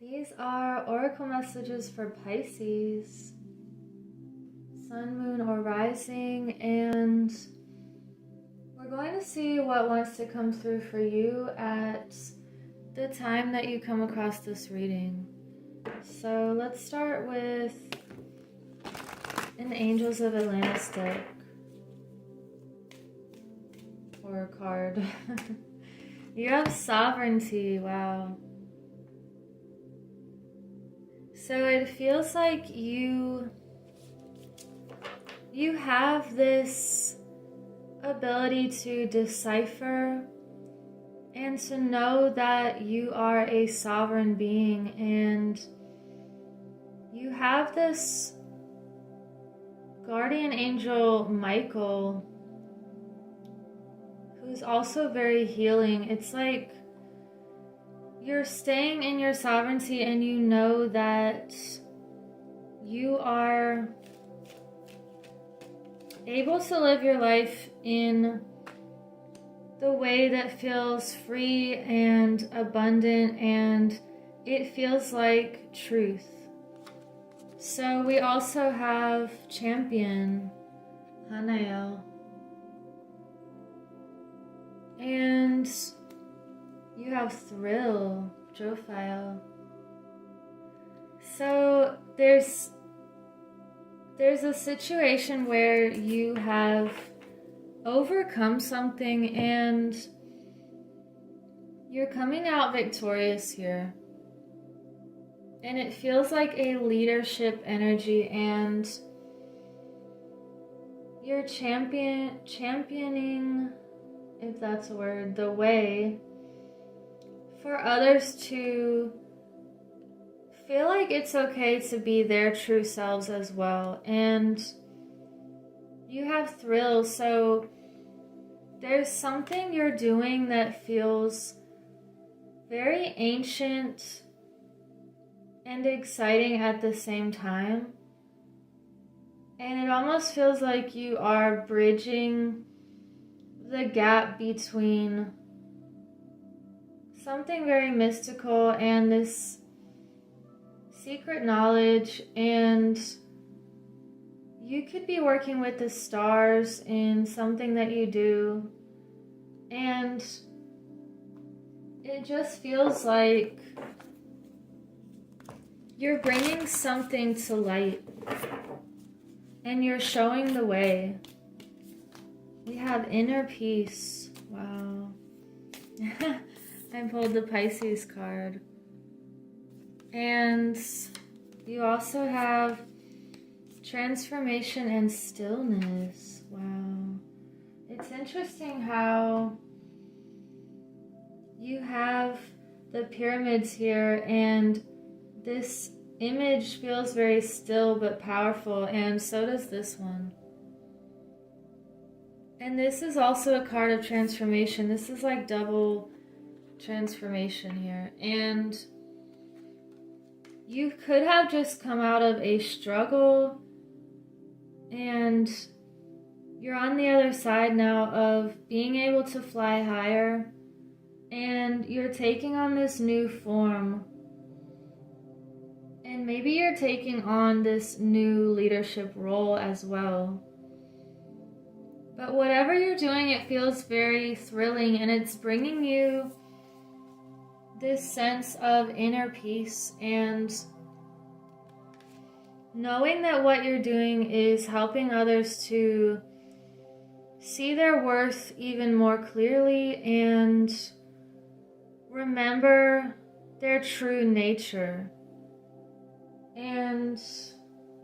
These are oracle messages for Pisces, sun, moon, or rising, and we're going to see what wants to come through for you at the time that you come across this reading. So let's start with an Angels of Atlantis deck, or card. You have sovereignty, wow. So it feels like you have this ability to decipher and to know that you are a sovereign being, and you have this guardian angel Michael who's also very healing. It's like you're staying in your sovereignty and you know that you are able to live your life in the way that feels free and abundant, and it feels like truth. So we also have Champion, Hanael, and you have Thrill, Jophiel. So there's a situation where you have overcome something and you're coming out victorious here. And it feels like a leadership energy, and you're championing, if that's a word, the way for others to feel like it's okay to be their true selves as well. And you have Thrill, so there's something you're doing that feels very ancient and exciting at the same time. And it almost feels like you are bridging the gap between something very mystical and this secret knowledge, and you could be working with the stars in something that you do, and it just feels like you're bringing something to light and you're showing the way. We have inner peace. Wow. I pulled the Pisces card. And you also have transformation and stillness. Wow. It's interesting how you have the pyramids here, and this image feels very still but powerful, and so does this one. And this is also a card of transformation. This is like double transformation here. And you could have just come out of a struggle and you're on the other side now of being able to fly higher, and you're taking on this new form. And maybe you're taking on this new leadership role as well. But whatever you're doing, it feels very thrilling, and it's bringing you this sense of inner peace and knowing that what you're doing is helping others to see their worth even more clearly and remember their true nature. And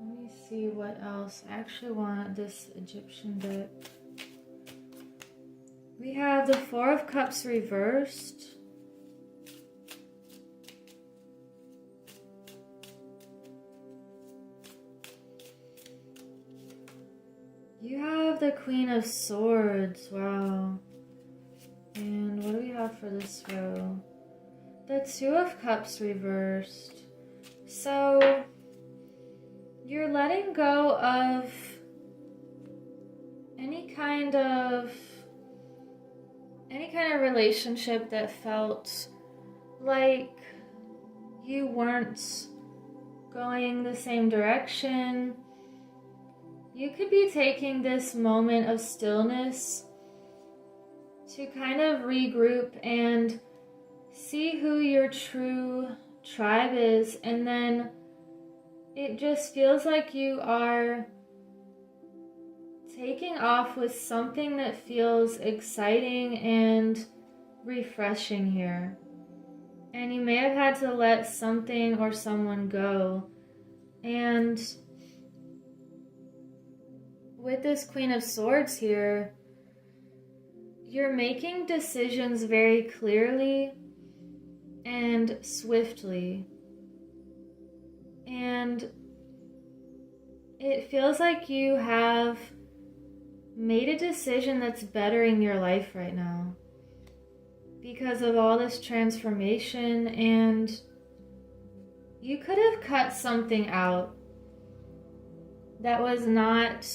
let me see what else. I actually want this Egyptian deck. We have the Four of Cups reversed. You have the Queen of Swords. Wow. And what do we have for this row? The Two of Cups reversed. So you're letting go of any kind of relationship that felt like you weren't going the same direction. You could be taking this moment of stillness to kind of regroup and see who your true tribe is, and then it just feels like you are taking off with something that feels exciting and refreshing here. And you may have had to let something or someone go. And with this Queen of Swords here, you're making decisions very clearly and swiftly. And it feels like you have made a decision that's bettering your life right now because of all this transformation, and you could have cut something out that was not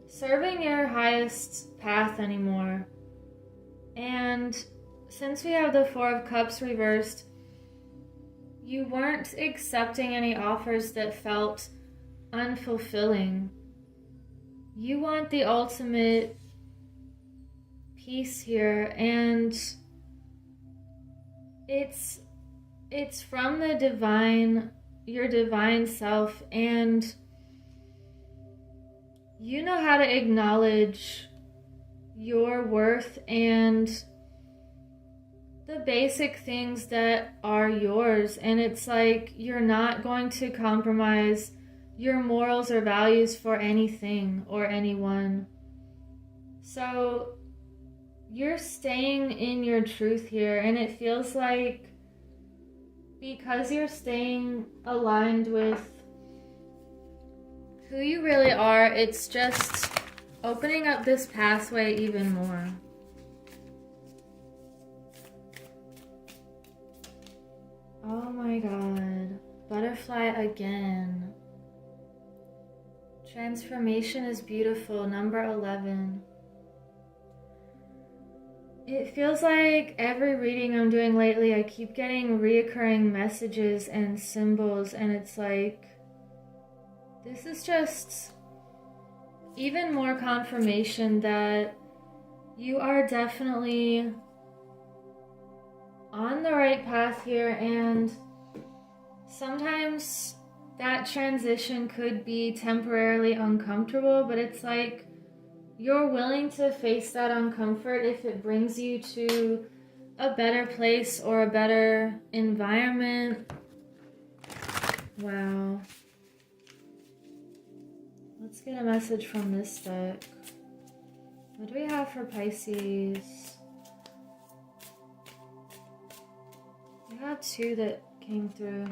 serving your highest path anymore. And since we have the Four of Cups reversed, you weren't accepting any offers that felt unfulfilling. You want the ultimate peace here, and it's from the divine, your divine self, and you know how to acknowledge your worth and the basic things that are yours. And it's like you're not going to compromise your morals or values for anything or anyone. So you're staying in your truth here, and it feels like because you're staying aligned with who you really are, it's just opening up this pathway even more. Oh my God, butterfly again. Transformation is beautiful, number 11. It feels like every reading I'm doing lately, I keep getting reoccurring messages and symbols, and it's like, this is just even more confirmation that you are definitely on the right path here, and sometimes that transition could be temporarily uncomfortable, but it's like you're willing to face that uncomfort if it brings you to a better place or a better environment. Wow. Let's get a message from this deck. What do we have for Pisces? We got two that came through.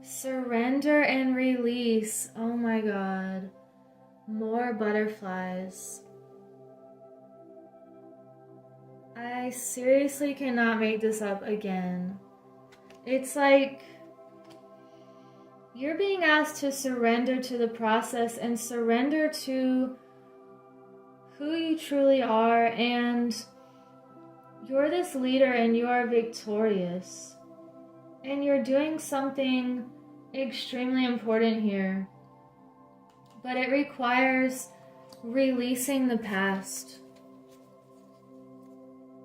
Surrender and release. Oh my God. More butterflies. I seriously cannot make this up again. It's like you're being asked to surrender to the process and surrender to who you truly are, and you're this leader and you are victorious. And you're doing something extremely important here. But it requires releasing the past.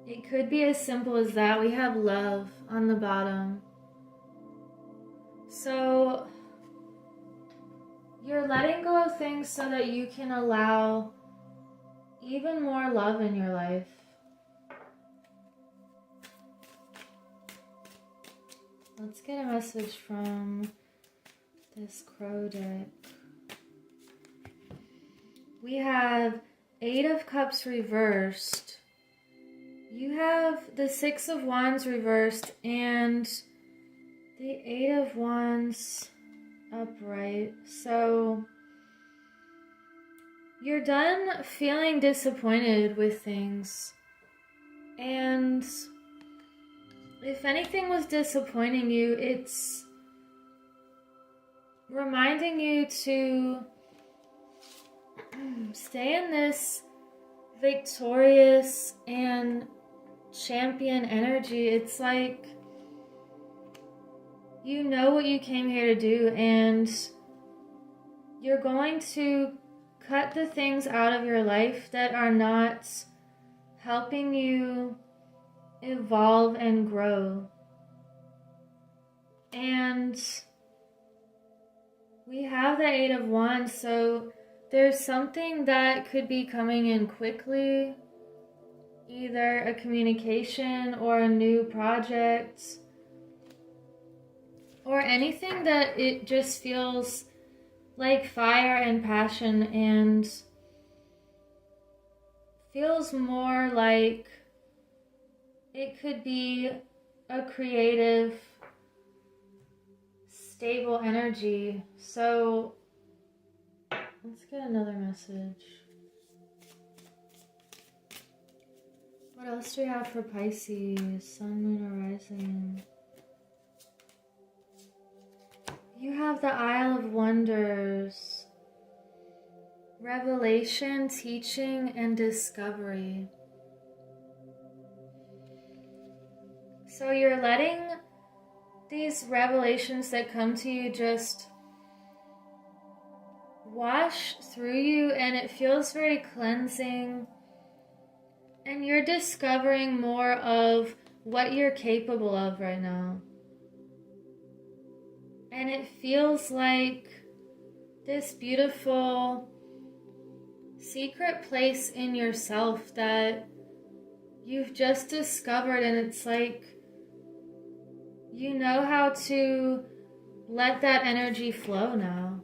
It could be as simple as that. We have love on the bottom. So you're letting go of things so that you can allow even more love in your life. Let's get a message from this crow deck. We have 8 of Cups reversed. You have the 6 of Wands reversed and the 8 of Wands upright. So you're done feeling disappointed with things. And if anything was disappointing you, it's reminding you to stay in this victorious and champion energy. It's like you know what you came here to do, and you're going to cut the things out of your life that are not helping you evolve and grow. And we have the Eight of Wands, so there's something that could be coming in quickly, either a communication or a new project, or anything that it just feels like fire and passion and feels more like it could be a creative, stable energy. So let's get another message. What else do we have for Pisces? Sun, Moon, or Rising? You have the Isle of Wonders. Revelation, teaching, and discovery. So you're letting these revelations that come to you just wash through you, and it feels very cleansing. And you're discovering more of what you're capable of right now. And it feels like this beautiful secret place in yourself that you've just discovered, and it's like you know how to let that energy flow now.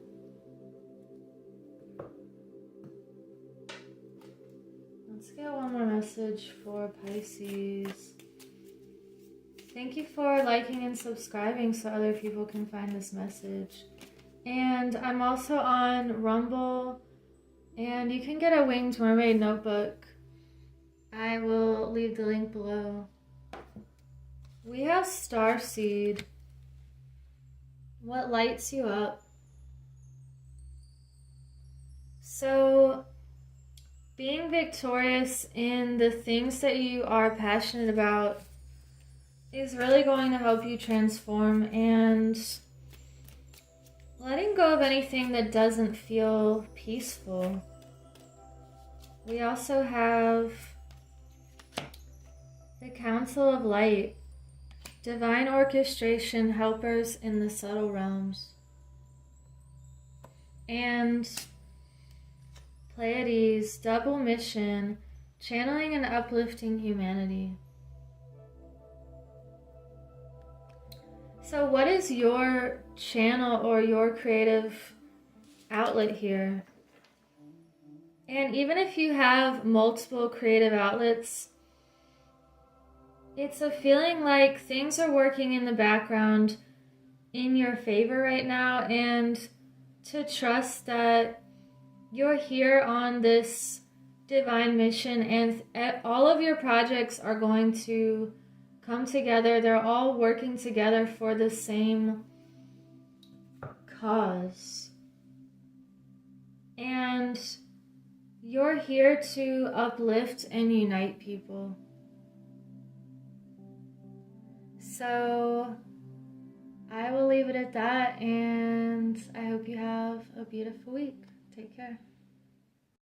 Let's get one more message for Pisces. Thank you for liking and subscribing so other people can find this message. And I'm also on Rumble, and you can get a Winged Mermaid notebook. I will leave the link below. We have Starseed. What lights you up? So, being victorious in the things that you are passionate about is really going to help you transform, and letting go of anything that doesn't feel peaceful. We also have the Council of Light, divine orchestration, helpers in the subtle realms. And Pleiades, double mission, channeling and uplifting humanity. So what is your channel or your creative outlet here? And even if you have multiple creative outlets, it's a feeling like things are working in the background in your favor right now, and to trust that you're here on this divine mission, and all of your projects are going to come together. They're all working together for the same cause. And you're here to uplift and unite people. So I will leave it at that, and I hope you have a beautiful week. Take care.